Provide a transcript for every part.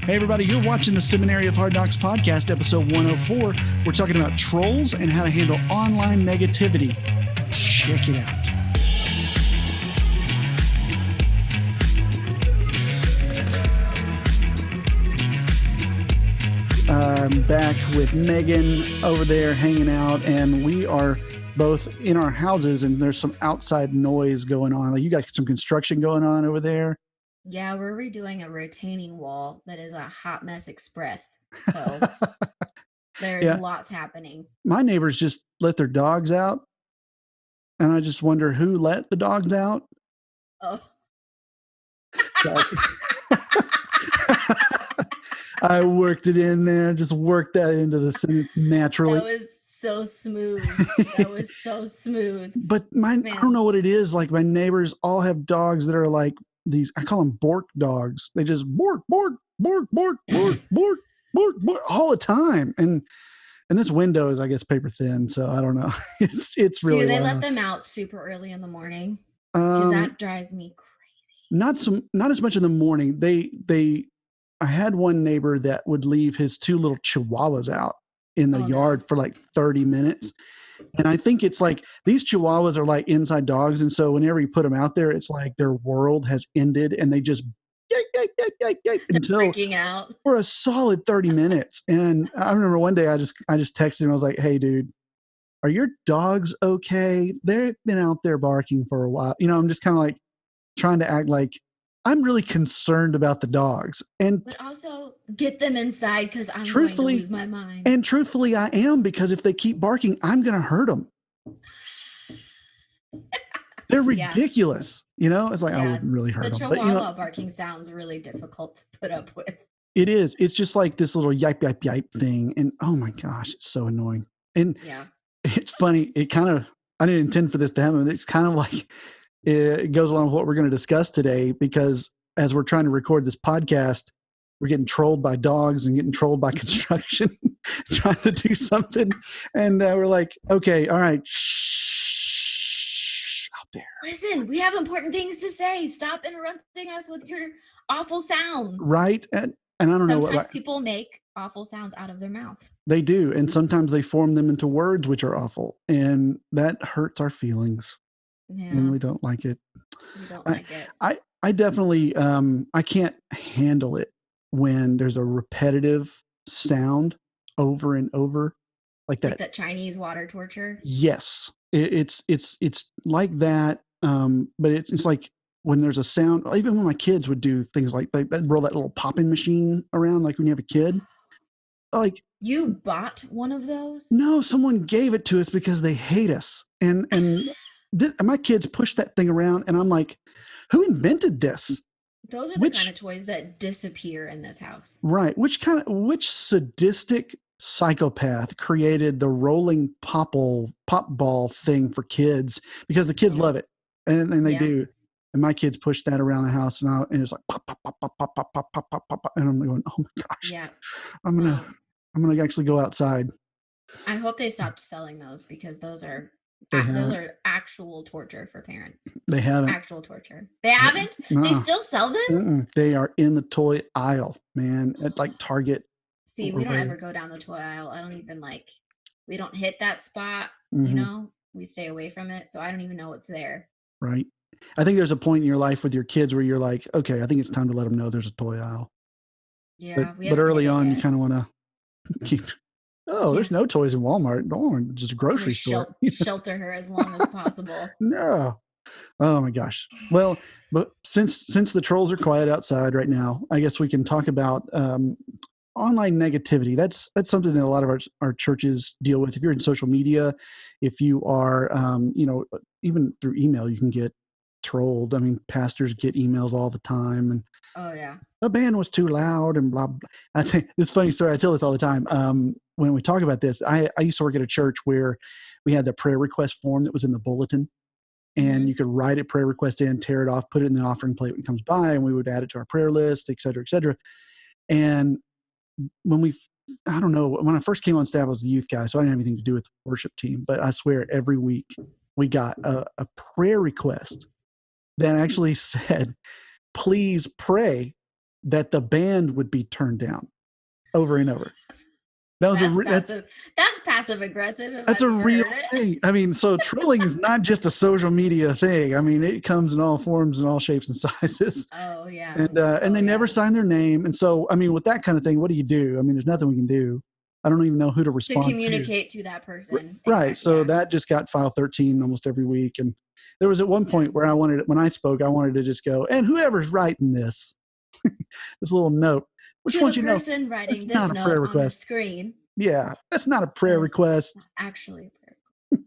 Hey, everybody, you're watching the Seminary of Hard Knocks podcast, episode 104. We're talking about trolls and how to handle online negativity. Check it out. I'm back with Megan over there hanging out, and we are both in our houses, and there's some outside noise going on. Like, you got some construction going on over there. Yeah, we're redoing a retaining wall that is a hot mess express. So there's lots happening. My neighbors just let their dogs out, and I just wonder who let the dogs out. Oh. I worked it in there, just worked that into the sentence naturally. That was so smooth. That was so smooth. But I don't know what it is. Like, my neighbors all have dogs that are like these, I call them bork dogs. They just bork, bork, bork, bork, bork, bork, bork, bork all the time. And this window is, I guess, paper thin. So I don't know. It's really. Do they let them out super early in the morning? Because that drives me crazy. Not as much in the morning. I had one neighbor that would leave his two little chihuahuas out in the yard for like 30 minutes. And I think it's like these chihuahuas are like inside dogs. And so whenever you put them out there, it's like their world has ended and they just until freaking out for a solid 30 minutes. And I remember one day I just texted him. I was like, hey, dude, are your dogs okay? They've been out there barking for a while. You know, I'm just kind of like trying to act like I'm really concerned about the dogs. But also get them inside because I'm going to lose my mind. And truthfully, I am, because if they keep barking, I'm going to hurt them. They're ridiculous. You know, it's like, I wouldn't really hurt them. The chihuahua barking sounds really difficult to put up with. It is. It's just like this little yipe, yipe, yipe thing. And oh my gosh, it's so annoying. And it's funny. I didn't intend for this to happen. It's kind of like, it goes along with what we're going to discuss today, because as we're trying to record this podcast, we're getting trolled by dogs and getting trolled by construction, trying to do something. And we're like, okay, all right, shh, out there. Listen, we have important things to say. Stop interrupting us with your awful sounds. Right. And I don't know what people make awful sounds out of their mouth. They do. And sometimes they form them into words, which are awful. And that hurts our feelings. Yeah. And we don't like it. We don't like it. I definitely, I can't handle it when there's a repetitive sound over and over like that. Like that Chinese water torture? Yes. It's like that. But it's like when there's a sound, even when my kids would do things like they'd roll that little popping machine around, like when you have a kid. Like, you bought one of those? No, someone gave it to us because they hate us. And my kids push that thing around, and I'm like, who invented this? Those are the kind of toys that disappear in this house. Right. Which sadistic psychopath created the rolling pop ball thing for kids? Because the kids love it, and they do. And my kids push that around the house, and it's like pop, pop, pop, pop, pop, pop, pop, pop, pop, pop, and I'm going, oh my gosh. Yeah. I'm gonna actually go outside. I hope they stopped selling those, because those are actual torture for parents. They haven't. Actual torture. They haven't? No. They still sell them? Mm-mm. They are in the toy aisle, man, at like Target. See, we don't ever go down the toy aisle. I don't even we don't hit that spot, you know? We stay away from it, so I don't even know what's there. Right. I think there's a point in your life with your kids where you're like, okay, I think it's time to let them know there's a toy aisle. Yeah. But early on, you kind of want to keep... there's no toys in Walmart. Don't, just a grocery store. Shelter her as long as possible. No. Oh my gosh. Well, but since the trolls are quiet outside right now, I guess we can talk about online negativity. That's something that a lot of our churches deal with. If you're in social media, if you are, even through email, you can get trolled. I mean, pastors get emails all the time, and the band was too loud and blah blah. It's a funny story. I tell this all the time. When we talk about this, I used to work at a church where we had the prayer request form that was in the bulletin, and you could write a prayer request in, tear it off, put it in the offering plate when it comes by, and we would add it to our prayer list, et cetera, et cetera. And when I first came on staff, I was a youth guy, so I didn't have anything to do with the worship team. But I swear, every week we got a prayer request that actually said, please pray that the band would be turned down over and over. That was that's passive aggressive. That's a real thing. I mean, so trolling is not just a social media thing. I mean, it comes in all forms and all shapes and sizes. Oh yeah. And they never sign their name. And so, I mean, with that kind of thing, what do you do? I mean, there's nothing we can do. I don't even know who to respond to communicate to that person. Right. Exactly, so that just got file 13 almost every week. And there was at one point where when I spoke, I wanted to just go, and whoever's writing this, this little note, which to the person writing this note on the screen. Yeah, that's not a prayer request. Actually, a prayer.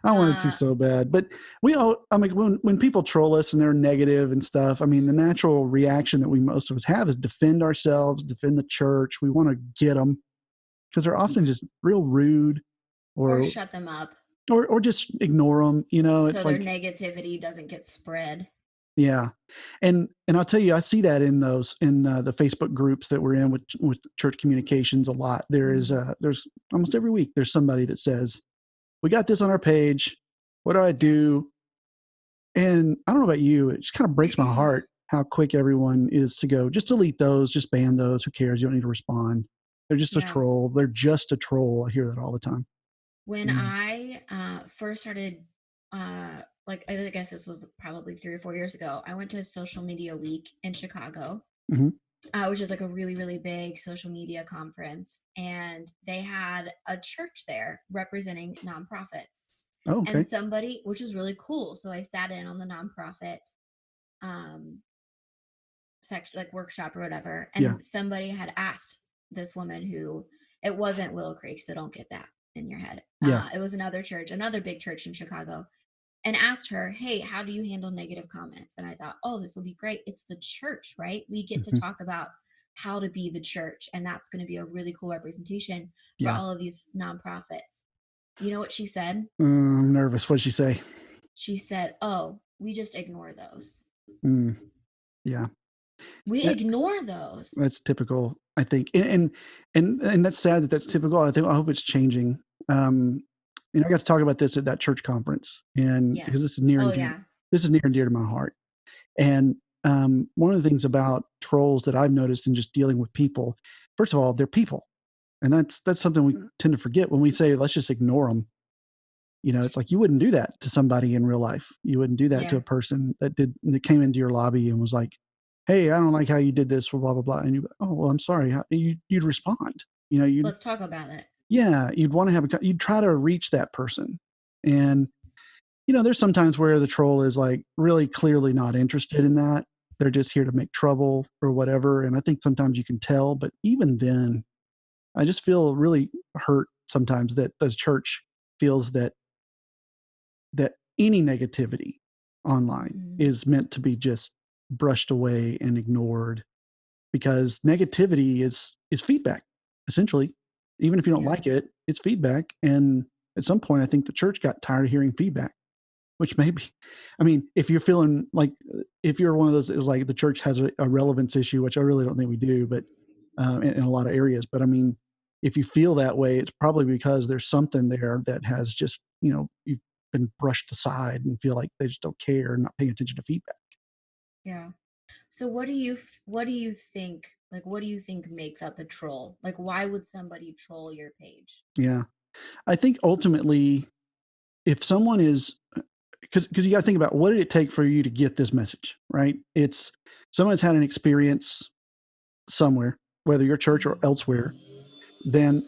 I wanted to so bad, but I mean, when people troll us and they're negative and stuff, I mean, the natural reaction that most of us have is defend ourselves, defend the church. We want to get them because they're often just real rude, or shut them up, or just ignore them. You know, so their negativity doesn't get spread. Yeah. And I'll tell you, I see that in the Facebook groups that we're in with church communications a lot. There's almost every week, there's somebody that says, we got this on our page. What do I do? And I don't know about you. It just kind of breaks my heart how quick everyone is to go, just delete those, just ban those. Who cares? You don't need to respond. They're just a troll. They're just a troll. I hear that all the time. When I first started, I guess this was probably 3 or 4 years ago, I went to Social Media Week in Chicago, which is like a really, really big social media conference. And they had a church there representing nonprofits. Oh, okay. And somebody, which was really cool. So I sat in on the nonprofit section, like workshop or whatever. And somebody had asked this woman who, it wasn't Willow Creek, so don't get that in your head. It was another church, another big church in Chicago, and asked her, hey, how do you handle negative comments? And I thought, oh, this will be great. It's the church, right? We get to talk about how to be the church. And that's going to be a really cool representation for all of these nonprofits. You know what she said? I'm nervous. What did she say? She said, oh, we just ignore those. Yeah. We ignore those. That's typical, I think. And that's sad that that's typical. I hope it's changing. I got to talk about this at that church conference, and because this is near and dear, this is near and dear to my heart. And one of the things about trolls that I've noticed in just dealing with people, first of all, they're people, and that's something we tend to forget when we say let's just ignore them. You know, it's like you wouldn't do that to somebody in real life. You wouldn't do that to a person that came into your lobby and was like, "Hey, I don't like how you did this," or blah blah blah, and you, "Oh, well, I'm sorry." You'd respond. You know, let's talk about it. Yeah, you'd want to you'd try to reach that person. And, there's sometimes where the troll is like really clearly not interested in that. They're just here to make trouble or whatever. And I think sometimes you can tell, but even then, I just feel really hurt sometimes that the church feels that any negativity online is meant to be just brushed away and ignored, because negativity is feedback, essentially. Even if you don't like it, it's feedback. And at some point, I think the church got tired of hearing feedback, which maybe, I mean, if you're feeling like, if you're one of those that was like the church has a relevance issue, which I really don't think we do, but in a lot of areas. But I mean, if you feel that way, it's probably because there's something there that has just, you've been brushed aside and feel like they just don't care and not paying attention to feedback. Yeah. So what do you think, like, what do you think makes up a troll? Like, why would somebody troll your page? Yeah. I think ultimately, if someone is, because you got to think about, what did it take for you to get this message, right? It's someone's had an experience somewhere, whether your church or elsewhere, then.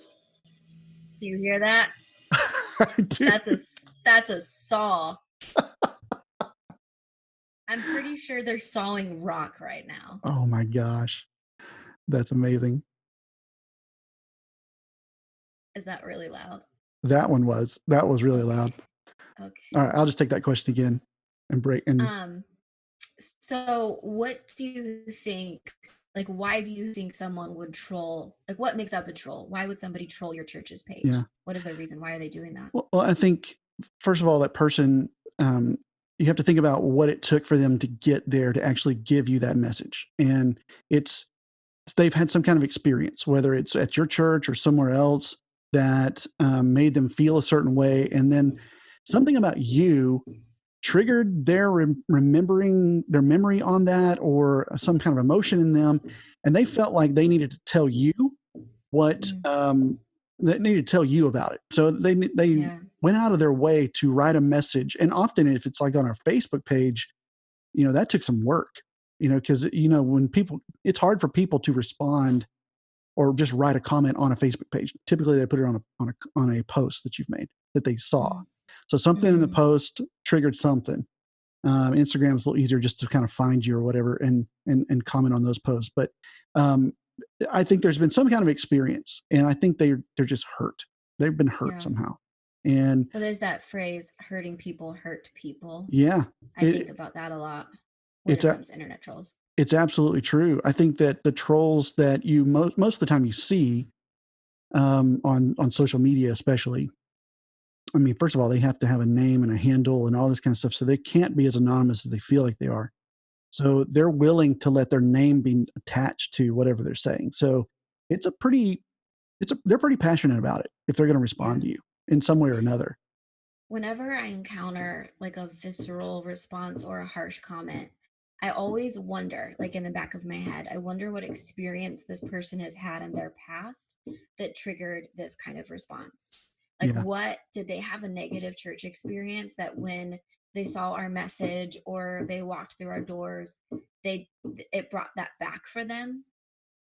Do you hear that? I do. That's a saw. I'm pretty sure they're sawing rock right now. Oh my gosh. That's amazing. Is that really loud? That was really loud. Okay. All right. I'll just take that question again and break. And so what do you think, like, why do you think someone would troll? Like, what makes up a troll? Why would somebody troll your church's page? Yeah. What is their reason? Why are they doing that? Well, I think, first of all, that person, you have to think about what it took for them to get there to actually give you that message. And they've had some kind of experience, whether it's at your church or somewhere else, that made them feel a certain way. And then something about you triggered their remembering their memory on that, or some kind of emotion in them, and they felt like they needed to tell you what they needed to tell you about it. So they went out of their way to write a message, and often if it's like on our Facebook page, that took some work, because when people, it's hard for people to respond or just write a comment on a Facebook page. Typically, they put it on a post that you've made that they saw. So something in the post triggered something. Instagram is a little easier just to kind of find you or whatever and comment on those posts. But I think there's been some kind of experience, and I think they're just hurt. They've been hurt somehow. And well, there's that phrase, hurting people hurt people. Yeah. I think about that a lot when it comes to internet trolls. It's absolutely true. I think that the trolls that you most of the time you see on social media, especially, I mean, first of all, they have to have a name and a handle and all this kind of stuff. So they can't be as anonymous as they feel like they are. So they're willing to let their name be attached to whatever they're saying. So they're pretty passionate about it if they're going to respond to you in some way or another. Whenever I encounter like a visceral response or a harsh comment, I always wonder, like in the back of my head, I wonder what experience this person has had in their past that triggered this kind of response. Like, what did they have a negative church experience that when they saw our message or they walked through our doors, it brought that back for them?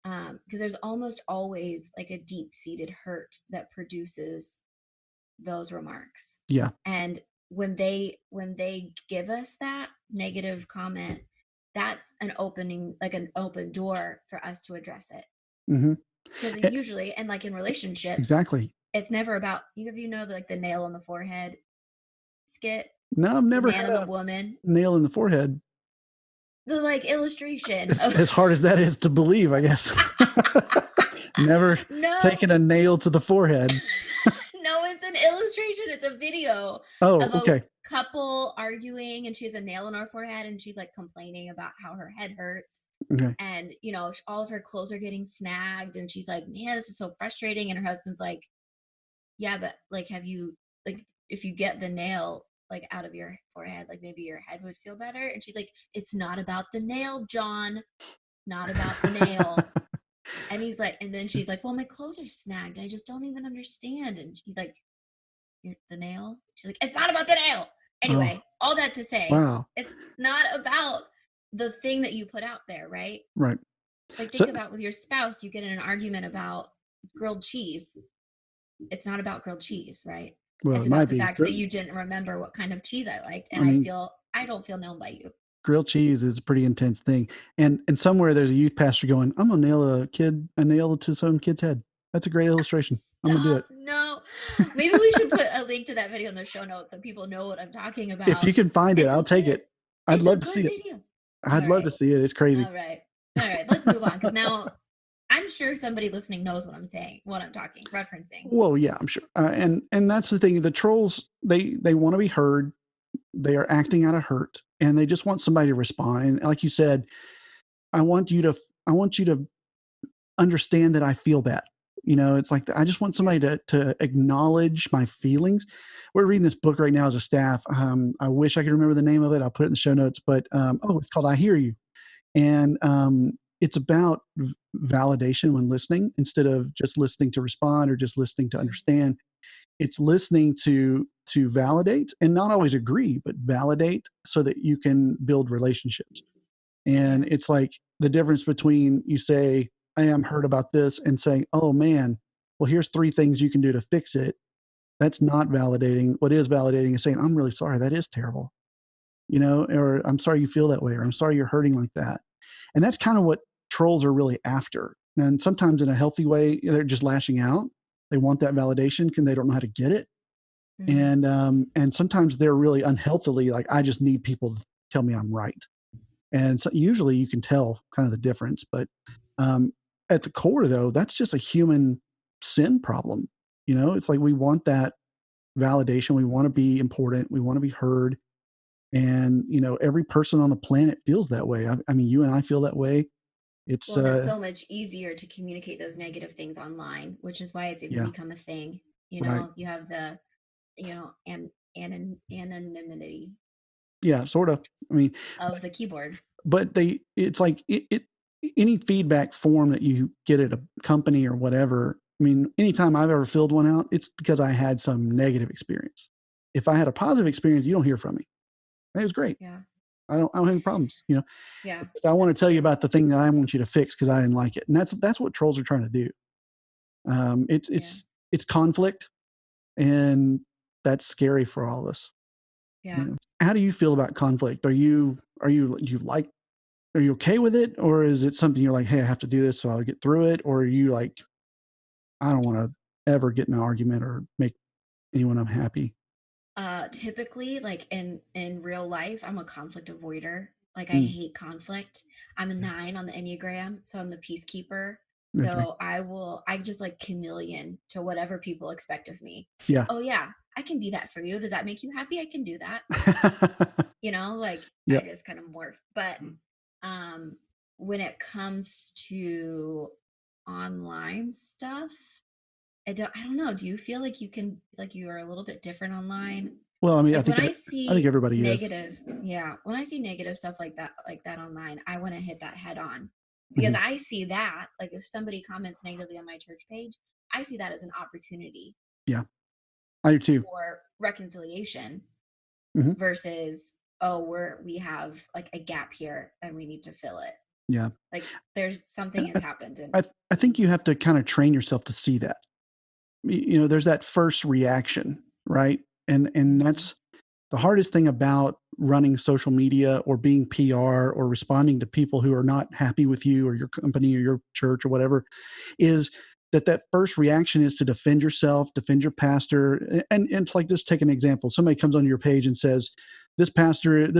Because there's almost always like a deep-seated hurt that produces those remarks. Yeah. And when they give us that negative comment, that's an open door for us to address it. Because usually, and like in relationships, exactly, it's never about like the nail on the forehead skit. No, I've never had a woman nail in the forehead. The like illustration. As hard as that is to believe, I guess. Never taken a nail to the forehead. No, it's an illustration. It's a video of a couple arguing, and she has a nail in her forehead, and she's like complaining about how her head hurts. And all of her clothes are getting snagged, and she's like, man, this is so frustrating. And her husband's like, yeah, but like, have you, like, if you get the nail like out of your forehead, like maybe your head would feel better. And she's like, it's not about the nail, John, not about the nail. And he's like, and then she's like, well, my clothes are snagged. I just don't even understand. And he's like, the nail? She's like, it's not about the nail. Anyway, all that to say, it's not about the thing that you put out there, right? Right. Like, think about with your spouse, you get in an argument about grilled cheese. It's not about grilled cheese, right? Well, it's about the fact that you didn't remember what kind of cheese I liked, and I don't feel known by you. Grilled cheese is a pretty intense thing, and somewhere there's a youth pastor going, "I'm gonna nail a nail to some kid's head." That's a great illustration. I'm gonna do it. No, maybe we should put a link to that video in the show notes so people know what I'm talking about. If you can find it, I'll take it. I'd love to see it. I'd love to see it. It's crazy. All right, let's move on, because now I'm sure somebody listening knows what I'm saying, what I'm referencing. Well, yeah, I'm sure. And that's the thing. The trolls, they want to be heard. They are acting out of hurt, and they just want somebody to respond. And like you said, I want you to understand that I feel bad. It's like, I just want somebody to acknowledge my feelings. We're reading this book right now as a staff. I wish I could remember the name of it. I'll put it in the show notes, but it's called I Hear You. And it's about validation when listening, instead of just listening to respond or just listening to understand. It's listening to validate, and not always agree, but validate, so that you can build relationships. And it's like the difference between you say, I am hurt about this, and saying, oh man, well, here's 3 things you can do to fix it. That's not validating. What is validating is saying, I'm really sorry. That is terrible. Or I'm sorry you feel that way, or I'm sorry you're hurting like that. And that's kind of what trolls are really after. And sometimes in a healthy way, they're just lashing out. They want that validation because they don't know how to get it. And sometimes they're really unhealthily like, I just need people to tell me I'm right. And so usually you can tell kind of the difference. But at the core, though, that's just a human sin problem. It's like we want that validation. We want to be important. We want to be heard. And, every person on the planet feels that way. I mean, you and I feel that way. It's so much easier to communicate those negative things online, which is why it's even become a thing. You have the, and anonymity. Yeah, sort of. I mean, of the keyboard. but it's like any feedback form that you get at a company or whatever. I mean, anytime I've ever filled one out, it's because I had some negative experience. If I had a positive experience, you don't hear from me. It was great. Yeah. I don't have any problems. Yeah. I want to That's tell you true. about the thing that I want you to fix because I didn't like it, and that's what trolls are trying to do. Yeah. It's conflict, and that's scary for all of us. Yeah. How do you feel about conflict? Do you like, are you okay with it, or is it something you're like, hey, I have to do this so I'll get through it, or are you like, I don't want to ever get in an argument or make anyone unhappy? Typically, like in real life, I'm a conflict avoider. Like I Mm, hate conflict. I'm a 9 on the Enneagram, so I'm the peacekeeper. okay. So I just like chameleon to whatever people expect of me. Yeah. Oh yeah, I can be that for you. Does that make you happy? I can do that. Like I Yep. just kind of morph. But um when it comes to online stuff, I don't know. Do you feel like you are a little bit different online? Well, I mean, Like when I I think see everybody is. negative, yeah, when I see negative stuff like that online, I want to hit that head on because Mhm. I see that, like if somebody comments negatively on my church page, I see that as an opportunity Yeah, I do too. for reconciliation Hmm. versus, oh, we have like a gap here and we need to fill it. Yeah. Like there's something And has happened and I think you have to kind of train yourself to see that. There's that first reaction, right? And mhm, that's the hardest thing about running social media or being PR or responding to people who are not happy with you or your company or your church or whatever, is that first reaction is to defend yourself, defend your pastor. And it's like, just take an example. Somebody comes on your page and says, this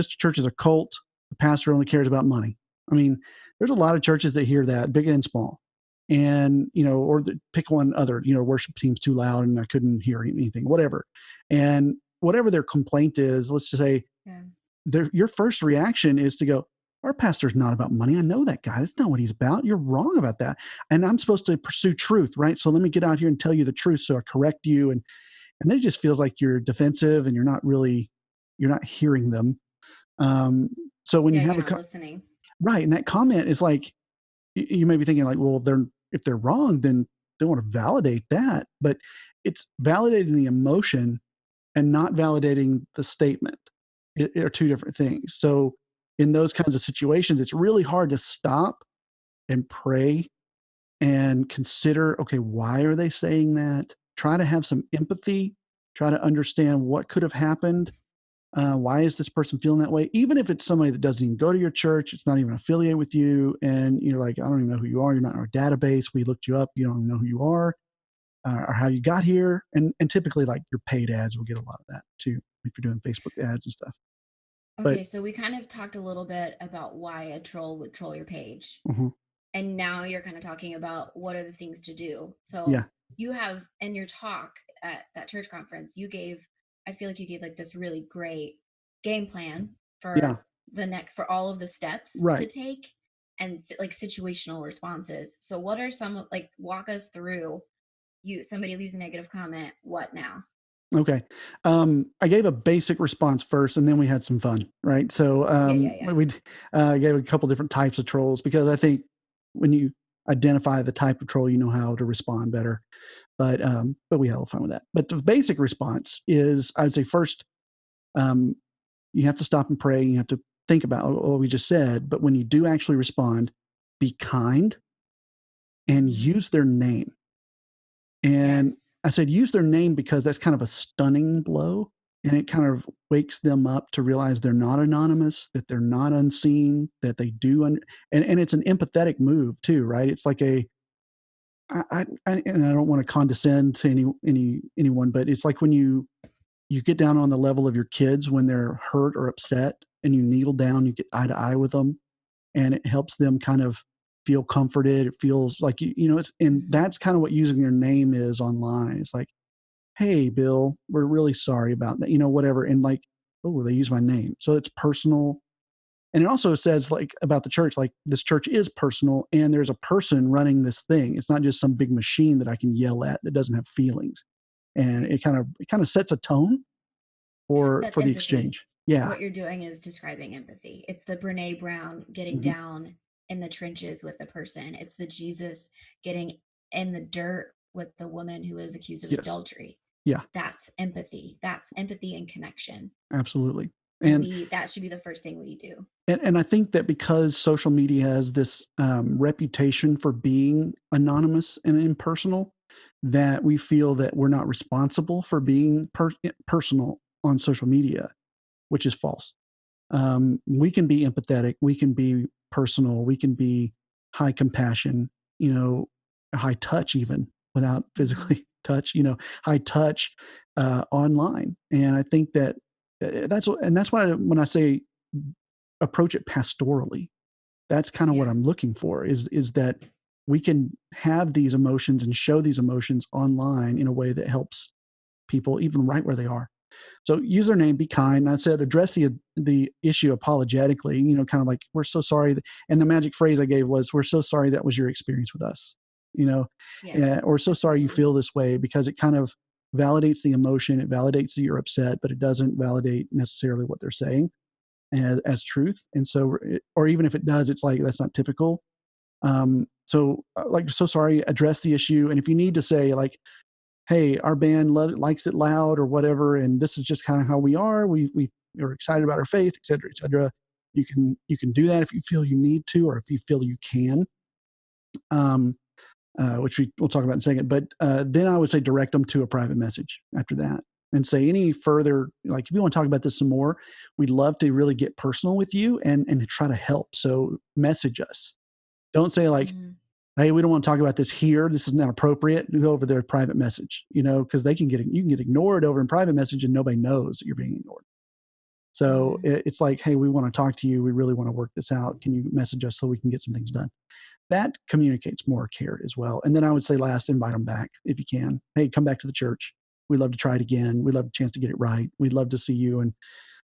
church is a cult. The pastor only cares about money. I mean, there's a lot of churches that hear that, big and small. And, or pick one other, worship team's too loud and I couldn't hear anything, whatever. And whatever their complaint is, let's just say yeah, your first reaction is to go, our pastor's not about money. I know that guy. That's not what he's about. You're wrong about that. And I'm supposed to pursue truth, right? So let me get out here and tell you the truth. So I correct you. And then it just feels like you're defensive and you're not hearing them. Um, so when you yeah, you're have not listening. right. And that comment is like, you may be thinking like, well, if they're wrong, then they want to validate that. But it's validating the emotion and not validating the statement. It are two different things. So in those kinds of situations, it's really hard to stop and pray and consider, okay, why are they saying that? Try to have some empathy, try to understand what could have happened. Why is this person feeling that way? Even if it's somebody that doesn't even go to your church, it's not even affiliated with you, and you're like, I don't even know who you are. You're not in our database. We looked you up. You don't even know who you are or how you got here. And typically, like your paid ads will get a lot of that too if you're doing Facebook ads and stuff. But Okay, so we kind of talked a little bit about why a troll would troll your page. mhm, And now you're kind of talking about what are the things to do. So yeah, you have in your talk at that church conference, I feel like you gave like this really great game plan yeah, for all of the steps to right. take and like situational responses. So what are like walk us through somebody leaves a negative comment, what now? Okay. I gave a basic response first, and then we had some fun, right? So Yeah, yeah, yeah. we gave a couple different types of trolls because I think when you identify the type of troll, you know how to respond better. But we had a little fun with that. But the basic response is, I would say first, um, you have to stop and pray. You have to think about what we just said. But when you do actually respond, be kind and Hmm. use their name. And Yes. I said use their name because that's kind of a stunning blow. And it kind of wakes them up to realize they're not anonymous, that they're not unseen, that they do. And it's an empathetic move too, right? It's like and I don't want to condescend to anyone, but it's like when you get down on the level of your kids when they're hurt or upset and you kneel down, you get eye to eye with them and it helps them kind of feel comforted. It feels like and Hmm. that's kind of what using their name is online. It's like, hey, Bill, we're really sorry about that, whatever. And like, oh, they use my name, so it's personal. And it also says like about the church, like this church is personal, and there's a person running this thing. It's not just some big machine that I can yell at that doesn't have feelings. And Right. it kind of sets a tone That's for the empathy. exchange. Yeah. what you're doing is describing empathy. It's the Brene Brown getting Mm-hmm. down in the trenches with the person. It's the Jesus getting in the dirt with the woman who is accused of Yes. adultery. Yeah. That's empathy. That's empathy and connection. Absolutely. And And that should be the first thing we do. and I think that because social media has this reputation for being anonymous and impersonal, that we feel that we're not responsible for being personal on social media, which is false. We can be empathetic, we can be personal, we can be high compassion, high touch, even without Mm-hmm. physically touch, high touch online. And I think that that's what when I say approach it pastorally, that's kind of what Yeah. I'm looking for is that we can have these emotions and show these emotions online in a way that helps people even right where they are. So username, be kind. I said address the issue apologetically, kind of like, we're so sorry. And the magic phrase I gave was, we're so sorry that was your experience with us, Yes. or so sorry you Absolutely. feel this way, because it kind of validates the emotion. It validates that you're upset, but it doesn't validate necessarily what they're saying as truth. And so, or even if it does, it's like, that's not typical. So like, so sorry, address the issue. And if you need to say like, hey, our band likes it loud or whatever, and this is just kind of how we are. We are excited about our faith, et cetera, et cetera. You can do that if you feel you need to, or if you feel you can, um, which we'll talk about in a second. But then I would say direct them to a private message after that, and say any further, like, if you want to talk about this some more, we'd love to really get personal with you and try to help. So message us. Don't say like, Mm-hmm. hey, we don't want to talk about this here. This is not appropriate. Go over their private message, because you can get ignored over in private message and nobody knows that you're being ignored. So Mm-hmm. it's like, hey, we want to talk to you. We really want to work this out. Can you message us so we can get some things done? That communicates more care as well. And then I would say last, invite them back if you can. Hey, come back to the church. We'd love to try it again. We'd love a chance to get it right. We'd love to see you and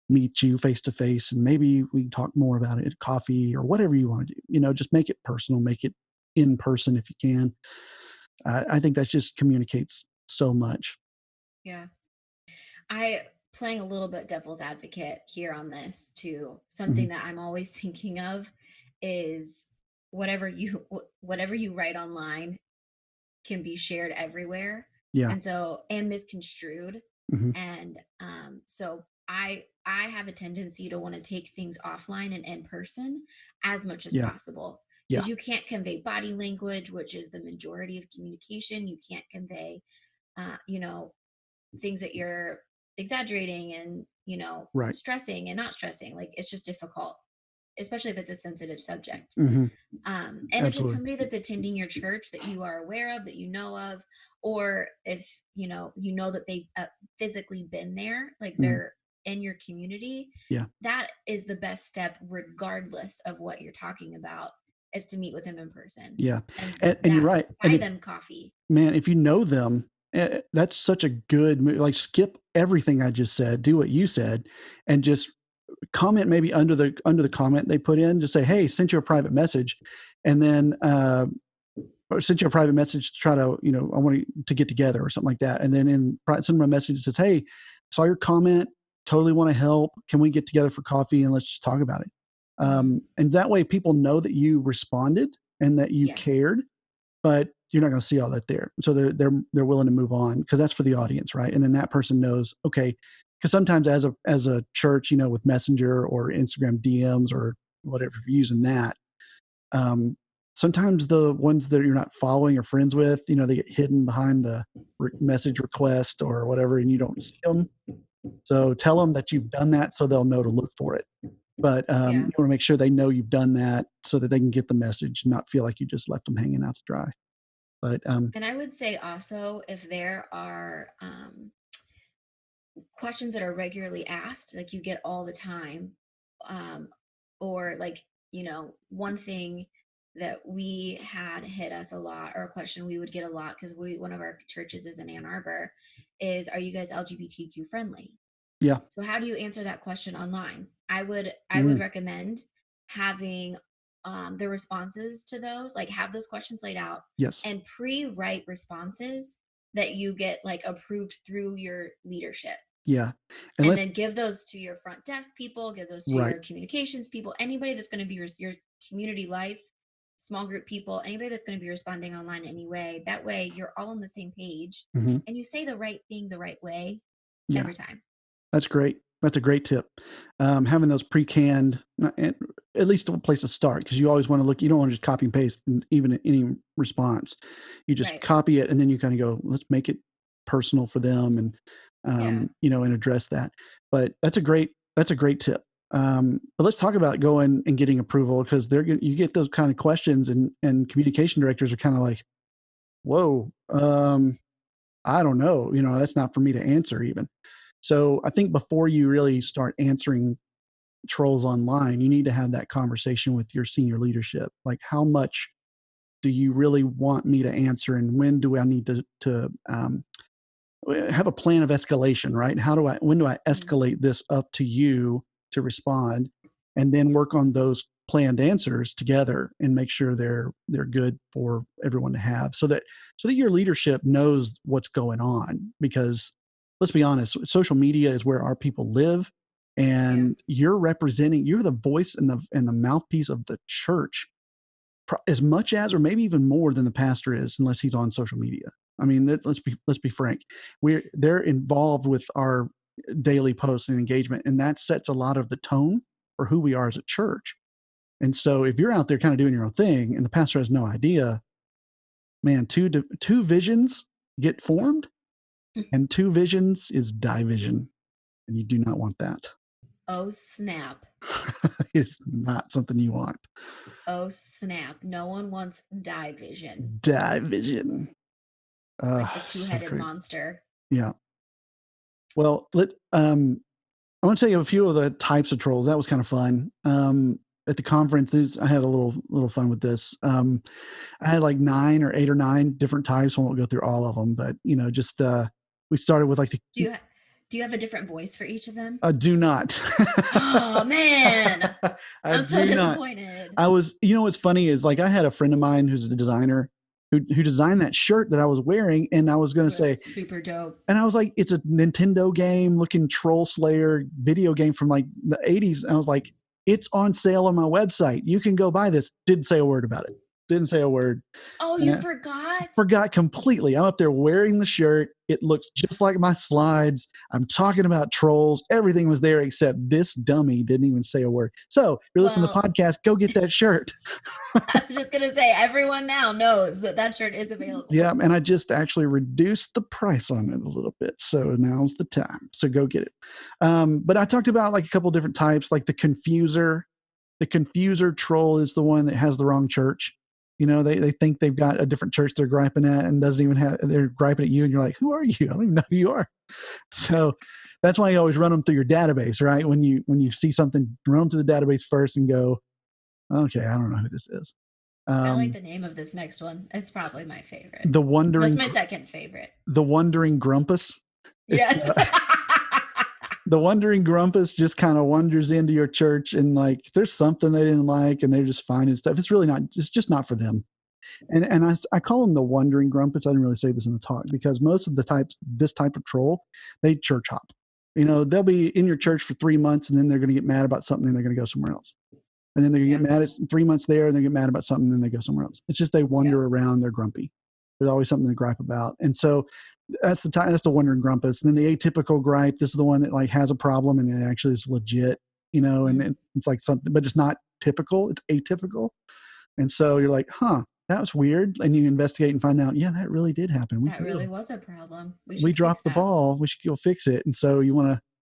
meet you face to face, and maybe we can talk more about it at coffee or whatever you want to do. Just make it personal, make it in person if you can. I think that just communicates so much. Yeah. I playing a little bit devil's advocate here on this too. Hmm. Something that I'm always thinking of is whatever you write online can be shared everywhere, Yeah. and so and misconstrued. Hmm. And so I have a tendency to want to take things offline and in person as much as Yeah. possible, Yeah. because you can't convey body language, which is the majority of communication. You can't convey uh, you know things that you're exaggerating and Right. stressing and not stressing. Like, it's just difficult, especially if it's a sensitive subject. Hmm. And if it's Absolutely. somebody that's attending your church that you are aware of, that you know of, or if that they've physically been there, like Hmm. they're in your community, Yeah. that is the best step, regardless of what you're talking about, is to meet with them in person. Yeah. And And you're that right. And buy if, them coffee. man, if you know them, that's such a good move. Like, skip everything I just said, do what you said, and just comment maybe under the comment they put in. Just say, hey, sent you a private message, and then or sent you a private message to try to, I want to get together or something like that. And then send them a message that says, hey, saw your comment, totally want to help. Can we get together for coffee and let's just talk about it? Hmm. And that way people know that you responded and that you Yes. cared, but you're not going to see all that there. So they're willing to move on, because that's for the audience, right? And then that person knows, okay, because sometimes as a church, with Messenger or Instagram DMs or whatever, if you're using that, um, sometimes the ones that you're not following or friends with, they get hidden behind the message request or whatever, and you don't see them. So tell them that you've done that so they'll know to look for it. But Yeah. you want to make sure they know you've done that so that they can get the message and not feel like you just left them hanging out to dry. But And I would say also, if there are questions that are regularly asked, like you get all the time, um, or like, one thing that we had hit us a lot, or a question we would get a lot, because one of our churches is in Ann Arbor, is, are you guys LGBTQ friendly? yeah. So how do you answer that question online? I would Mm, recommend having the responses to those, like, have those questions laid out, yes. and pre-write responses that you get like approved through your leadership. Yeah. And then give those to your front desk people, give those to right. your communications people, anybody that's going to be your community life, small group people, anybody that's going to be responding online anyway. That way you're all on the same page Mm-hmm. and you say the right thing the right way Yeah. every time. That's great. That's a great tip. Having those pre-canned, at least a place to start, because you always want to look, you don't want to just copy and paste even any response. You just Right. copy it and then you kind of go, let's make it personal for them and, and address that. But that's a great tip. But let's talk about going and getting approval, because you get those kind of questions and communication directors are kind of like, whoa, I don't know, that's not for me to answer even. So I think before you really start answering trolls online, you need to have that conversation with your senior leadership. Like, how much do you really want me to answer, and when do I need to have a plan of escalation? Right? When do I escalate this up to you to respond, and then work on those planned answers together and make sure they're good for everyone to have, so that your leadership knows what's going on. Because let's be honest, social media is where our people live, and you're the voice and the mouthpiece of the church as much as, or maybe even more than, the pastor is, unless he's on social media. I mean, let's be frank. They're involved with our daily posts and engagement, and that sets a lot of the tone for who we are as a church. And so if you're out there kind of doing your own thing and the pastor has no idea, man, two visions get formed, and two visions is division, and you do not want that. Oh, snap. It's not something you want. Oh, snap. No one wants division. Division. Like the two-headed monster. Yeah. Well, I want to tell you a few of the types of trolls. That was kind of fun. At the conferences, I had a little fun with this. I had like 8 or 9 different types. I won't go through all of them, but just we started with like the. Do you have a different voice for each of them? I do not. Oh man, I'm so disappointed. I was, what's funny is, like, I had a friend of mine who's a designer who designed that shirt that I was wearing, and I was going to say, super dope. And I was like, it's a Nintendo game looking Trollslayer video game from like the 80s. And I was like, it's on sale on my website. You can go buy this. Didn't say a word about it. Didn't say a word. Oh, you forgot? Forgot completely. I'm up there wearing the shirt. It looks just like my slides. I'm talking about trolls. Everything was there except this dummy didn't even say a word. So if you're listening to the podcast, go get that shirt. I was just going to say, everyone now knows that shirt is available. Yeah, and I just actually reduced the price on it a little bit. So now's the time. So go get it. But I talked about like a couple different types, like the confuser. The confuser troll is the one that has the wrong church. They think they've got a different church they're griping at, and doesn't even have, they're griping at you, and you're like, who are you? I don't even know who you are. So that's why you always run them through your database, right? When you see something, run them through the database first and go, okay, I don't know who this is. I like the name of this next one. It's probably my favorite. That's my second favorite. The Wandering Grumpus. Yes. The Wandering Grumpus just kind of wanders into your church, and like there's something they didn't like, and they're just finding stuff. It's really not. It's just not for them. And I call them the Wandering Grumpus. I didn't really say this in the talk, because most of this type of troll, they church hop. They'll be in your church for 3 months, and then they're going to get mad about something, and they're going to go somewhere else. And then they're going to get mad at 3 months there, and they get mad about something, and then they go somewhere else. It's just they wander around. They're grumpy. There's always something to gripe about. And so that's the Wandering Grumpus. And then the atypical gripe, this is the one that like has a problem and it actually is legit, and it's like something, but it's not typical. It's atypical. And so you're like, that was weird. And you investigate and find out, yeah, that really did happen. That really was a problem. We dropped the ball. We should go fix it. And so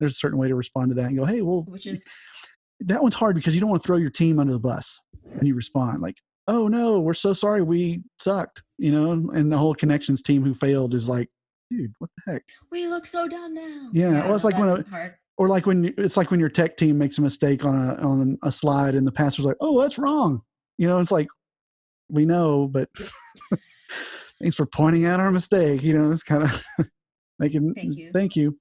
there's a certain way to respond to that and go, hey, well, that one's hard because you don't want to throw your team under the bus when you respond. Like, oh no, we're so sorry, we sucked, and the whole connections team who failed is like, dude, what the heck? We look so dumb now. Yeah, well, it's like it's like when your tech team makes a mistake on a slide and the pastor's like, oh, that's wrong. It's like, we know, but thanks for pointing out our mistake. It's kind of making thank you.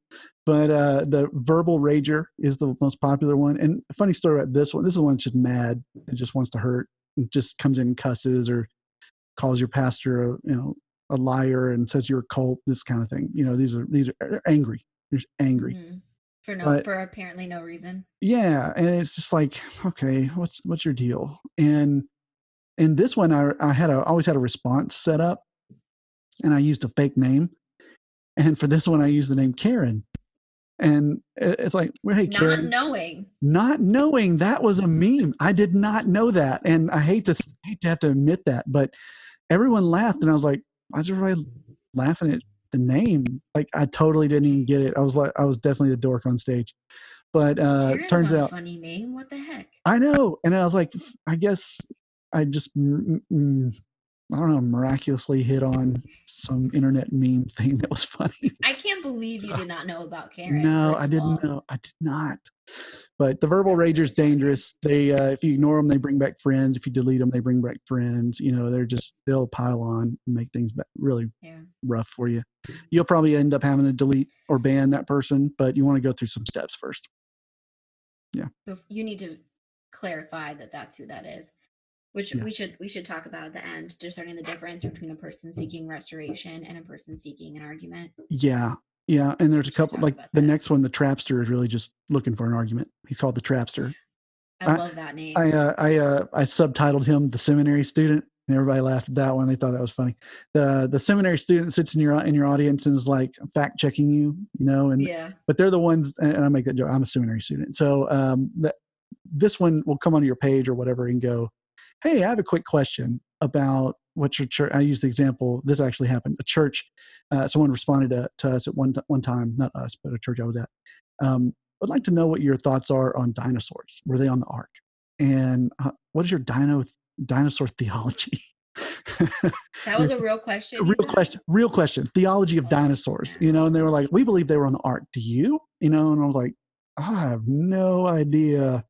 But the verbal rager is the most popular one. And a funny story about this one. This is one that's just mad and just wants to hurt and just comes in and cusses or calls your pastor a liar and says you're a cult, this kind of thing. They're angry. just angry. For apparently no reason. Yeah, and it's just like, okay, what's your deal? And in this one, I always had a response set up, and I used a fake name. And for this one, I used the name Karen. And it's like, well, hey, Karen. Not knowing that was a meme. I did not know that, and I hate to have to admit that, but everyone laughed, and I was like, why is everybody laughing at the name? Like, I totally didn't even get it. I was definitely the dork on stage. But turns out, a funny name. What the heck? I know. And I was like, I guess I just I don't know, miraculously hit on some internet meme thing that was funny. I can't believe you did not know about Karen. No, I didn't know. I did not. But the verbal rager's dangerous. They, if you ignore them, they bring back friends. If you delete them, they bring back friends. You know, they'll pile on and make things really rough for you. You'll probably end up having to delete or ban that person, but you want to go through some steps first. Yeah. So you need to clarify that that's who that is. Which we should talk about at the end, discerning the difference between a person seeking restoration and a person seeking an argument. Yeah. And there's a couple, like the next one, the Trapster, is really just looking for an argument. He's called the Trapster. I love that name. I subtitled him the seminary student, and everybody laughed at that one. They thought that was funny. The seminary student sits in your audience and is like fact checking you, but they're the ones, and I make that joke. I'm a seminary student, so this one will come onto your page or whatever and go, hey, I have a quick question about what your church. I use the example. This actually happened. A church. Someone responded to us at one time, not us, but a church I was at. I'd like to know what your thoughts are on dinosaurs. Were they on the ark? And what is your dinosaur theology? That was a real question. Real question. Theology of dinosaurs. And they were like, we believe they were on the ark. Do you? And I was like, I have no idea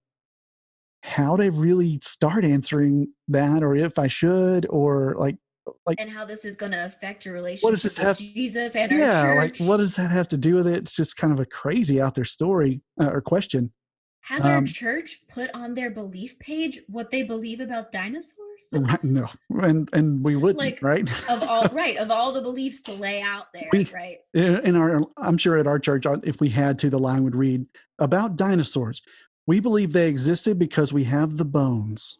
how to really start answering that, or if I should, or like and how this is going to affect your relationship with Jesus and our church. Like, what does that have to do with it? It's just kind of a crazy out there story or question. Has our church put on their belief page what they believe about dinosaurs? Right, no, and we wouldn't, right? Of all the beliefs to lay out there, right? I'm sure at our church, if we had to, the line would read about dinosaurs. We believe they existed because we have the bones.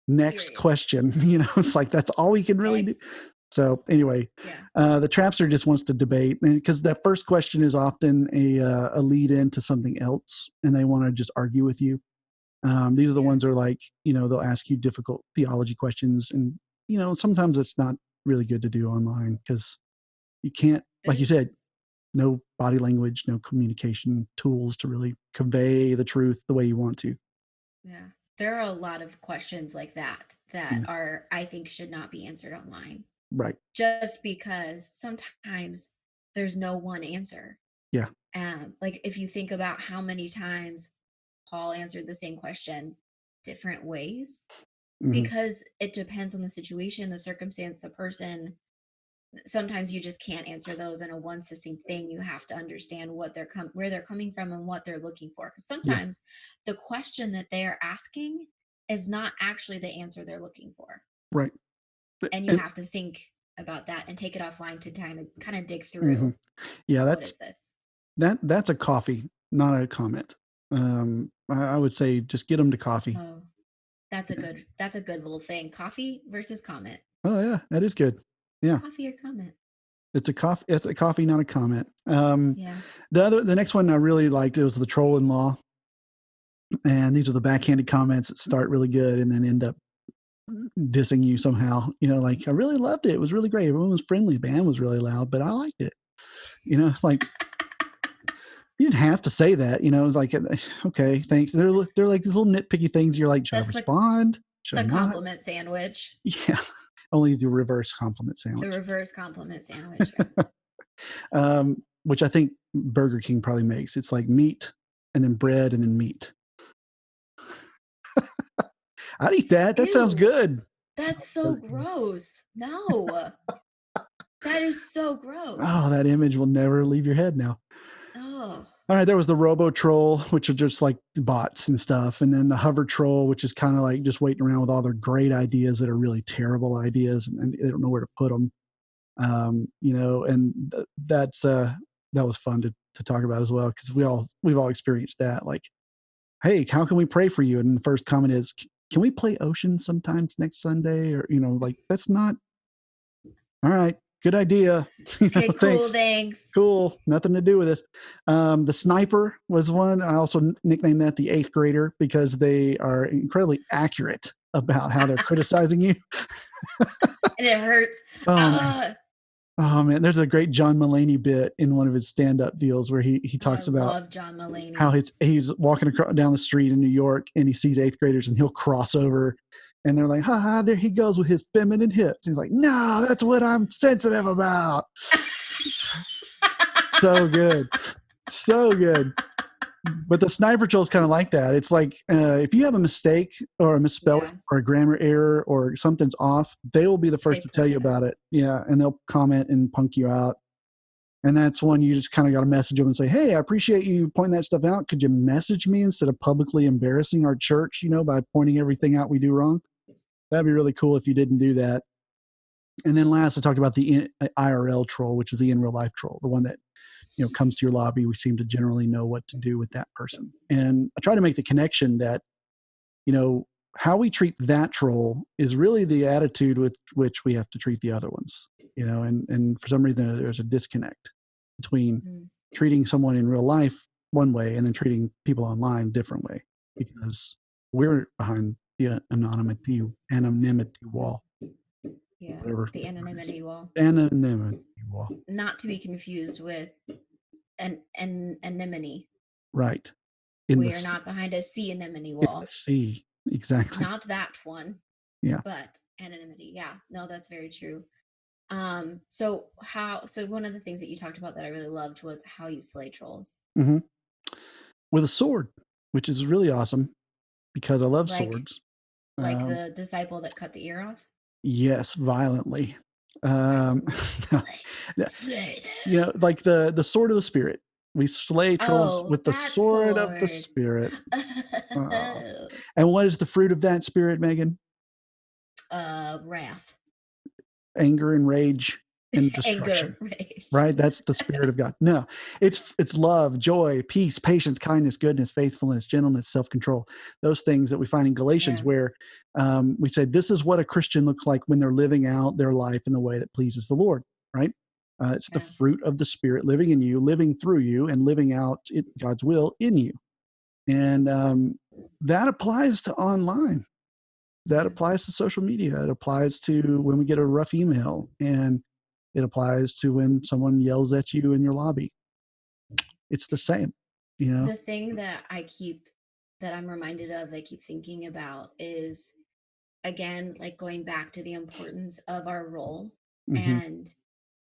Next question. It's like, that's all we can really do. So anyway, the Trapster just wants to debate, because that first question is often a lead into something else, and they want to just argue with you. These are the ones that are like, they'll ask you difficult theology questions, and sometimes it's not really good to do online because you can't, like you said, no body language, no communication tools to really convey the truth the way you want to. Yeah. There are a lot of questions like that are, I think, should not be answered online. Right. Just because sometimes there's no one answer. Yeah. Like if you think about how many times Paul answered the same question different ways, because it depends on the situation, the circumstance, the person. Sometimes you just can't answer those in a one succinct thing. You have to understand where they're coming from and what they're looking for. Because sometimes the question that they are asking is not actually the answer they're looking for. Right. And you have to think about that and take it offline to kind of dig through. Yeah, what is this? That's a coffee, not a comment. I would say just get them to coffee. Oh, that's a good little thing. Coffee versus comment. Oh yeah, that is good. Yeah. Coffee or comment? It's a coffee, not a comment. The next one I really liked, it was the troll-in-law. And these are the backhanded comments that start really good and then end up dissing you somehow. Like, I really loved it. It was really great. Everyone was friendly. Band was really loud, but I liked it. Like, you didn't have to say that. Like, okay, thanks. They're like these little nitpicky things. You're like, should I respond? Should I not? Compliment sandwich. Yeah. Only the reverse compliment sandwich. The reverse compliment sandwich. Which I think Burger King probably makes. It's like meat and then bread and then meat. I'd eat that. That sounds good. That's so gross. No. That is so gross. Oh, that image will never leave your head now. Oh. All right, there was the Robo Troll, which are just like bots and stuff. And then the Hover Troll, which is kind of like just waiting around with all their great ideas that are really terrible ideas, and they don't know where to put them. And that's was fun to talk about as well, because we've all experienced that. Like, hey, how can we pray for you? And the first comment is, can we play Ocean sometimes next Sunday? Or, like, that's not all right. Good idea. Okay, cool, thanks. Cool. Nothing to do with it. The sniper was one. I also nicknamed that the 8th grader, because they are incredibly accurate about how they're criticizing you. And it hurts. Oh man, there's a great John Mulaney bit in one of his stand-up deals where he talks about love John Mulaney. How he's walking down the street in New York, and he sees 8th graders, and he'll cross over, and they're like, ha ha, there he goes with his feminine hips. He's like, no, that's what I'm sensitive about. So good. So good. But the sniper troll is kind of like that. It's like, if you have a mistake or a misspelling or a grammar error or something's off, they will be the first to tell you about it. Yeah. And they'll comment and punk you out. And that's one you just kind of got to message them and say, hey, I appreciate you pointing that stuff out. Could you message me instead of publicly embarrassing our church, by pointing everything out we do wrong? That'd be really cool if you didn't do that. And then last, I talked about the IRL troll, which is the in real life troll, the one that comes to your lobby. We seem to generally know what to do with that person. And I try to make the connection that, how we treat that troll is really the attitude with which we have to treat the other ones, and for some reason there's a disconnect between treating someone in real life one way and then treating people online a different way, because we're behind the anonymity wall. Yeah, whatever the anonymity wall. Anonymity wall. Not to be confused with an anemone. Right. We are not behind a sea anemone wall. Sea, exactly. Not that one. Yeah. But anonymity. Yeah. No, that's very true. So one of the things that you talked about that I really loved was how you slay trolls. Mm-hmm. With a sword, which is really awesome because I love swords. Like the disciple that cut the ear off? Yes, violently. Slay them. Like the sword of the spirit. We slay trolls with the sword of the spirit. Oh. And what is the fruit of that spirit, Megan? Wrath. Anger and rage and destruction. Right? That's the spirit of God. No, it's love, joy, peace, patience, kindness, goodness, faithfulness, gentleness, self-control. Those things that we find in Galatians, where we say this is what a Christian looks like when they're living out their life in the way that pleases the Lord, right? It's the fruit of the Spirit living in you, living through you, and living out God's will in you. And that applies to online. That applies to social media. It applies to when we get a rough email, and it applies to when someone yells at you in your lobby. It's the same, The thing that I'm reminded of, I keep thinking about is, again, like going back to the importance of our role, and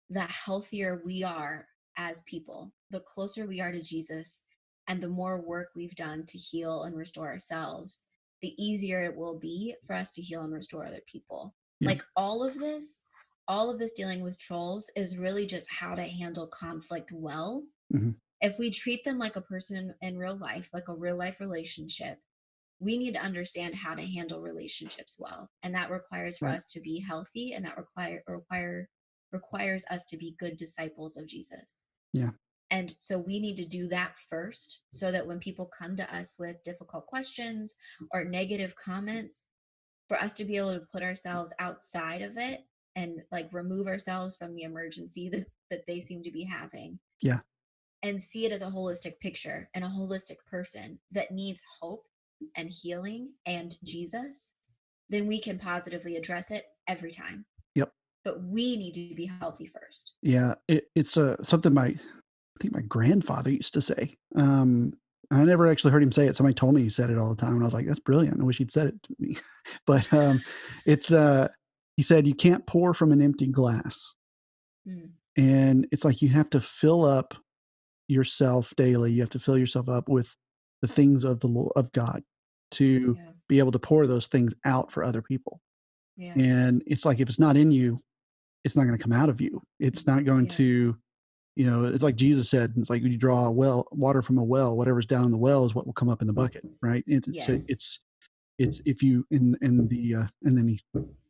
the healthier we are as people, the closer we are to Jesus, and the more work we've done to heal and restore ourselves, the easier it will be for us to heal and restore other people. Yeah. Like all of this dealing with trolls is really just how to handle conflict well. If we treat them like a person in real life, like a real life relationship, we need to understand how to handle relationships well. And that requires for us to be healthy, and that requires us to be good disciples of Jesus. Yeah. And so we need to do that first, so that when people come to us with difficult questions or negative comments, for us to be able to put ourselves outside of it and like remove ourselves from the emergency that they seem to be having. Yeah. And see it as a holistic picture and a holistic person that needs hope and healing and Jesus, then we can positively address it every time. Yep. But we need to be healthy first. Yeah. It's something I think my grandfather used to say. I never actually heard him say it. Somebody told me he said it all the time, and I was like, that's brilliant. I wish he'd said it to me. But he said, you can't pour from an empty glass. And it's like you have to fill up yourself daily. You have to fill yourself up with the things of the Lord, of God, to be able to pour those things out for other people. Yeah. And it's like, if it's not in you, it's not going to come out of you. It's not going to, it's like Jesus said, it's like when you draw water from a well, whatever's down in the well is what will come up in the bucket, right? It's It's if you in the and then he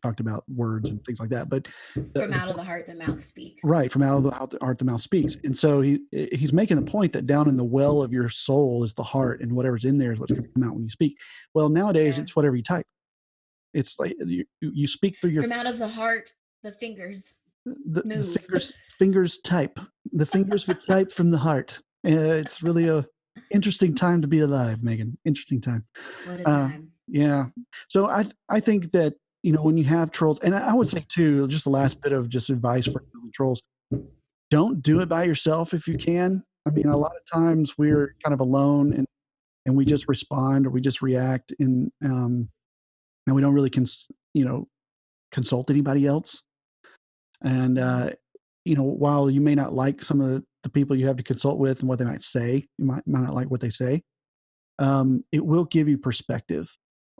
talked about words and things like that. But from out of the heart, the mouth speaks. Right, from out of the heart, the mouth speaks. And so he's making the point that down in the well of your soul is the heart, and whatever's in there is what's going to come out when you speak. Well, nowadays it's whatever you type. It's like you speak through your from out of the heart, the fingers. The fingers type. The fingers would type from the heart. It's really a interesting time to be alive, Megan. Interesting time. What a time. Yeah. So I think that, when you have trolls, and I would say too, just the last bit of just advice for trolls, don't do it by yourself if you can. I mean, a lot of times we're kind of alone and we just respond or we just react and we don't really consult anybody else. And while you may not like some of the people you have to consult with and what they might say, you might not like what they say. It will give you perspective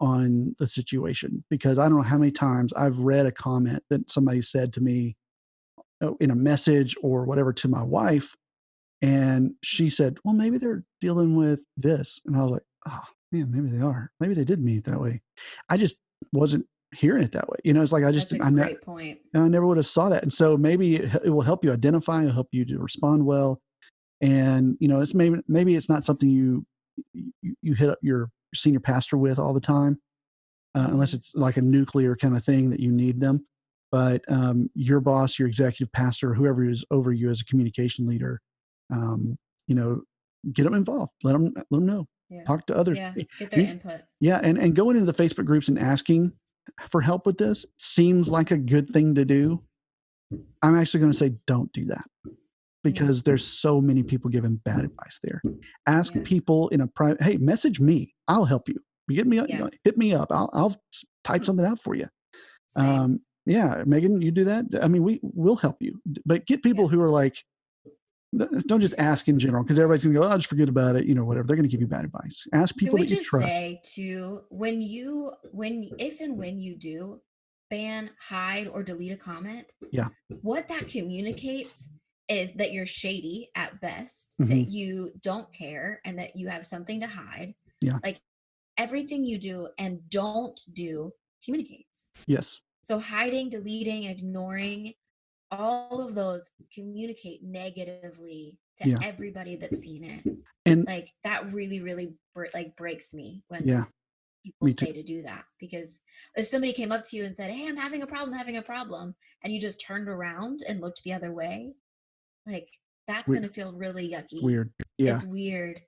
on the situation, because I don't know how many times I've read a comment that somebody said to me in a message or whatever to my wife, and she said, well, maybe they're dealing with this. And I was like, oh man, maybe they are. Maybe they did mean it that way. I just wasn't hearing it that way. It's like that's a great point. I never would have saw that. And so maybe it will help you identify, it'll help you to respond well. And it's maybe it's not something you hit up your senior pastor with all the time, unless it's like a nuclear kind of thing that you need them. But your boss, your executive pastor, whoever is over you as a communication leader, get them involved. Let them know. Yeah. Talk to others. Yeah. Get their input. Yeah, and going into the Facebook groups and asking for help with this seems like a good thing to do. I'm actually going to say don't do that, because there's so many people giving bad advice there. Ask people in a private, hey, message me. I'll help you. Get me up, hit me up. I'll type something out for you. Megan, you do that. I mean, we'll help you, but get people who are like, don't just ask in general, because everybody's gonna go, I'll just forget about it. Whatever. They're going to give you bad advice. Ask people that you trust. Can we just say too, if and when you do ban, hide, or delete a comment, what that communicates is that you're shady at best, that you don't care, and that you have something to hide. Yeah. Like everything you do and don't do communicates. Yes. So hiding, deleting, ignoring, all of those communicate negatively to everybody that's seen it. And like that really, really breaks me when people say to do that, because if somebody came up to you and said, hey, I'm having a problem, and you just turned around and looked the other way, like that's going to feel really yucky. Weird. Yeah. It's weird.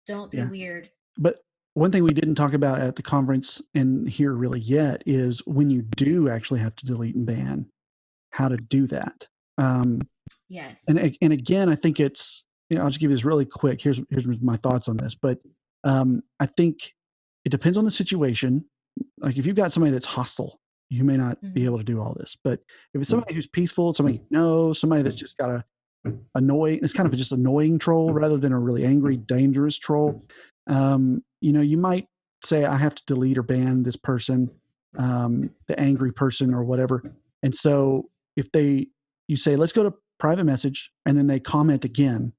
Don't be weird. But one thing we didn't talk about at the conference and here really yet is when you do actually have to delete and ban, how to do that. Yes. And again, I think it's, I'll just give you this really quick. Here's my thoughts on this. But I think it depends on the situation. Like if you've got somebody that's hostile, you may not be able to do all this. But if it's somebody who's peaceful, somebody somebody that's just got a it's kind of just annoying troll rather than a really angry, dangerous troll. You might say, I have to delete or ban this person, the angry person or whatever. And so if you say, let's go to private message, and then they comment again,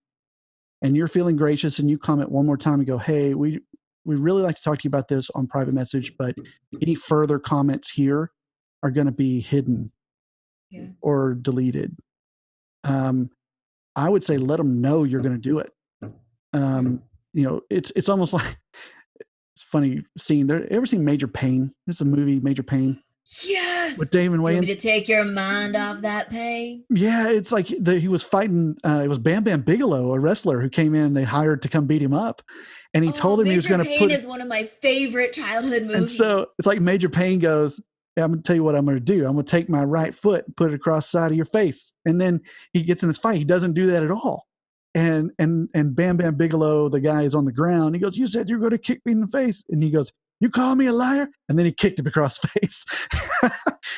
and you're feeling gracious and you comment one more time and go, hey, we really like to talk to you about this on private message, but any further comments here are going to be hidden or deleted. I would say, let them know you're going to do it. It's almost like, it's a funny scene. Ever seen Major Payne? This is a movie, Major Payne. Yes. With Damon Wayans. You want me to take your mind off that pain? Yeah, it's like he was fighting. It was Bam Bam Bigelow, a wrestler who came in. They hired to come beat him up, and he told him he was going to put. Major Payne is one of my favorite childhood movies. And so it's like Major Payne goes, I'm going to tell you what I'm going to do. I'm going to take my right foot and put it across the side of your face. And then he gets in this fight. He doesn't do that at all. And Bam Bam Bigelow, the guy, is on the ground. He goes, you said you're going to kick me in the face. And he goes, you call me a liar? And then he kicked him across the face.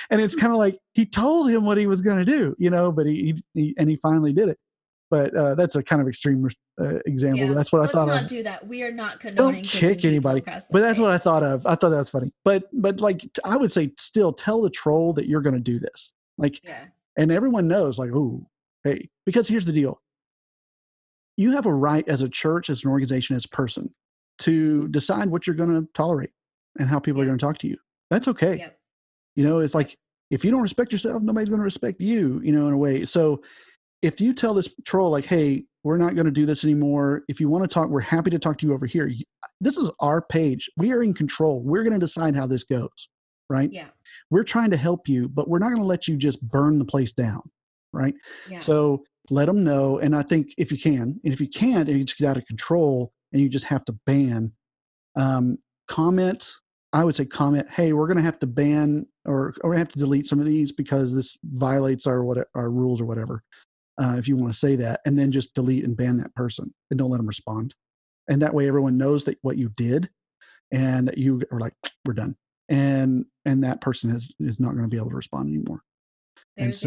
And it's kind of like he told him what he was going to do, but he finally did it. But that's a kind of extreme example. Yeah. But that's what I thought of. Let's not do that. We are not condoning don't kick anybody. But that's what I thought of. I thought that was funny. But like, I would say still tell the troll that you're going to do this. Like, and everyone knows, like, oh, hey, because here's the deal. You have a right as a church, as an organization, as a person, to decide what you're going to tolerate. and how people are going to talk to you. That's okay. Yep. It's like, if you don't respect yourself, nobody's going to respect you, in a way. So if you tell this troll, like, hey, we're not going to do this anymore. If you want to talk, we're happy to talk to you over here. This is our page. We are in control. We're going to decide how this goes, right? Yeah. We're trying to help you, but we're not going to let you just burn the place down, right? Yeah. So let them know. And I think if you can, and if you can't, and you just get out of control and you just have to ban, comment. I would say comment, hey, we're going to have to ban or we have to delete some of these because this violates our rules or whatever. If you want to say that, and then just delete and ban that person and don't let them respond. And that way everyone knows that what you did and that you are like, we're done. And that person is not going to be able to respond anymore. There's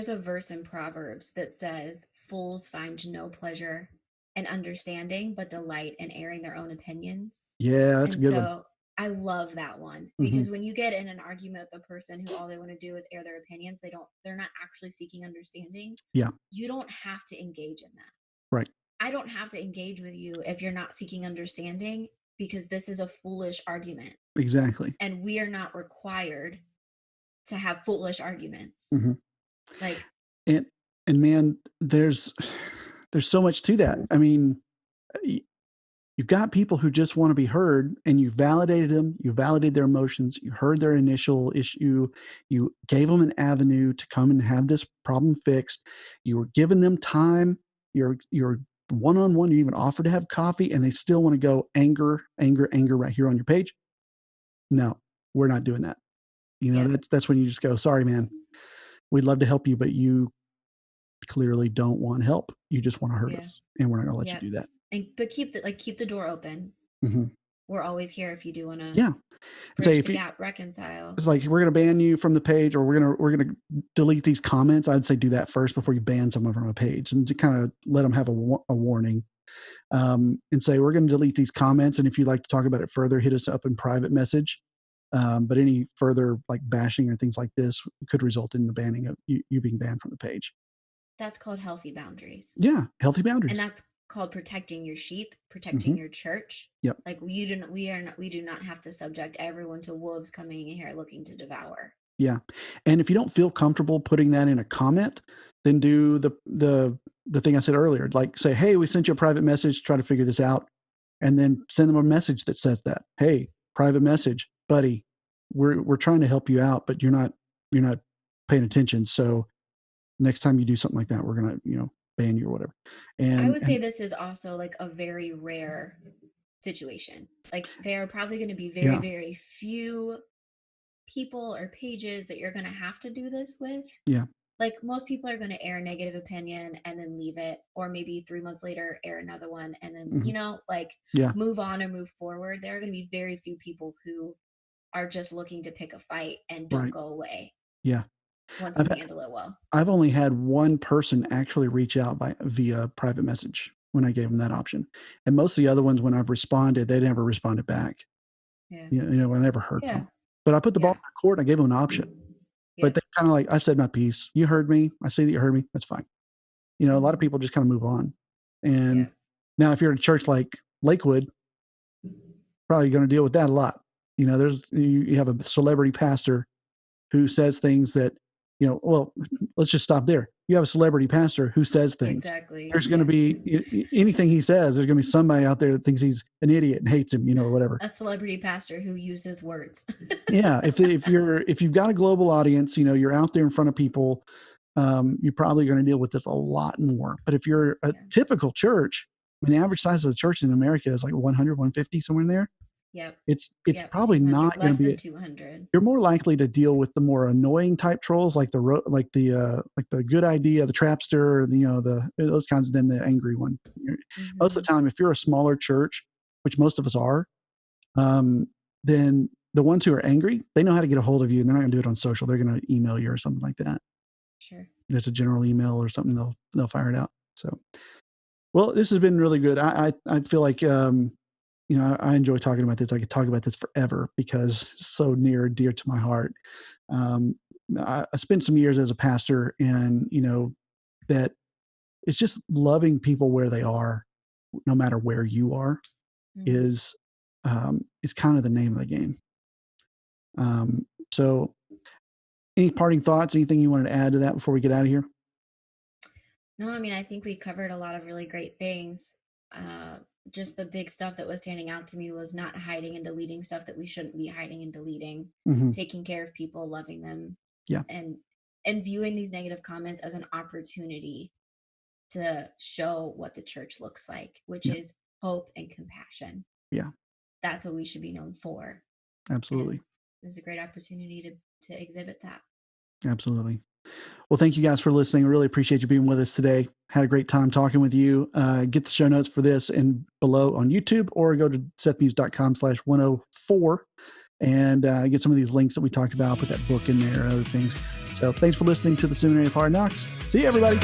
a verse in Proverbs that says, fools find no pleasure in understanding, but delight in airing their own opinions. Yeah, that's a good one. So I love that one because when you get in an argument with a person who all they want to do is air their opinions, they're not actually seeking understanding. Yeah. You don't have to engage in that. Right. I don't have to engage with you if you're not seeking understanding, because this is a foolish argument. Exactly. And we are not required to have foolish arguments. Like, and man, there's so much to that. I mean, you've got people who just want to be heard, and you validated them. You validated their emotions. You heard their initial issue. You gave them an avenue to come and have this problem fixed. You were giving them time. You're one-on-one. You even offered to have coffee, and they still want to go anger right here on your page. No, we're not doing that. That's when you just go, sorry, man. We'd love to help you, but you clearly don't want help. You just want to hurt us, and we're not going to let you do that. But keep the door open. We're always here if you do want to. Yeah. Bridge the gap, reconcile. It's like, we're going to ban you from the page, or we're going to delete these comments. I'd say do that first before you ban someone from a page, and to kind of let them have a warning, and say, we're going to delete these comments, and if you'd like to talk about it further, hit us up in private message. But any further like bashing or things like this could result in the banning of you being banned from the page. That's called healthy boundaries. Yeah, healthy boundaries. And that's called protecting your sheep, protecting your church. Yep. Like we do not have to subject everyone to wolves coming in here looking to devour. Yeah. And if you don't feel comfortable putting that in a comment, then do the thing I said earlier, like say, hey, we sent you a private message, try to figure this out, and then send them a message that says that, hey, private message, buddy, we're trying to help you out, but you're not paying attention. So next time you do something like that, we're going to, ban you or whatever. And I would say this is also like a very rare situation. Like there are probably going to be very, very few people or pages that you're going to have to do this with. Yeah. Like most people are going to air a negative opinion and then leave it, or maybe 3 months later air another one and then move on or move forward. There are going to be very few people who are just looking to pick a fight and don't go away. Yeah. Once you handle it well. I've only had one person actually reach out via private message when I gave them that option, and most of the other ones, when I've responded, they never responded back. I never heard from them. But I put the ball in their court. And I gave them an option, but they kind of like, I said my piece. You heard me. I see that you heard me. That's fine. A lot of people just kind of move on. And now, if you're at a church like Lakewood, probably going to deal with that a lot. You have a celebrity pastor who says things that, well, let's just stop there. You have a celebrity pastor who says things. Exactly. There's going to be anything he says. There's going to be somebody out there that thinks he's an idiot and hates him, or whatever. A celebrity pastor who uses words. Yeah. If you've got a global audience, you're out there in front of people, you're probably going to deal with this a lot more. But if you're a typical church, the average size of the church in America is like 100, 150, somewhere in there. Yep. It's probably not going to be less than 200. You're more likely to deal with the more annoying type trolls, like the good idea, the Trapster, those kinds, than the angry one. Most of the time, if you're a smaller church, which most of us are, then the ones who are angry, they know how to get a hold of you, and they're not going to do it on social. They're going to email you or something like that. Sure. There's a general email or something. They'll fire it out. So, well, this has been really good. I feel like. I enjoy talking about this. I could talk about this forever because it's so near and dear to my heart. I spent some years as a pastor, and that it's just loving people where they are, no matter where you are, is is kind of the name of the game. So any parting thoughts, anything you wanted to add to that before we get out of here? No, I mean, I think we covered a lot of really great things. Just the big stuff that was standing out to me was not hiding and deleting stuff that we shouldn't be hiding and deleting, taking care of people, loving them, and viewing these negative comments as an opportunity to show what the church looks like, which is hope and compassion. Yeah. That's what we should be known for. Absolutely. It's a great opportunity to exhibit that. Absolutely. Well, thank you guys for listening. I really appreciate you being with us today. Had a great time talking with you. Get the show notes for this and below on YouTube, or go to sethmuse.com/104 and get some of these links that we talked about. I'll put that book in there and other things. So thanks for listening to the Seminary of Hard Knocks. See you, everybody.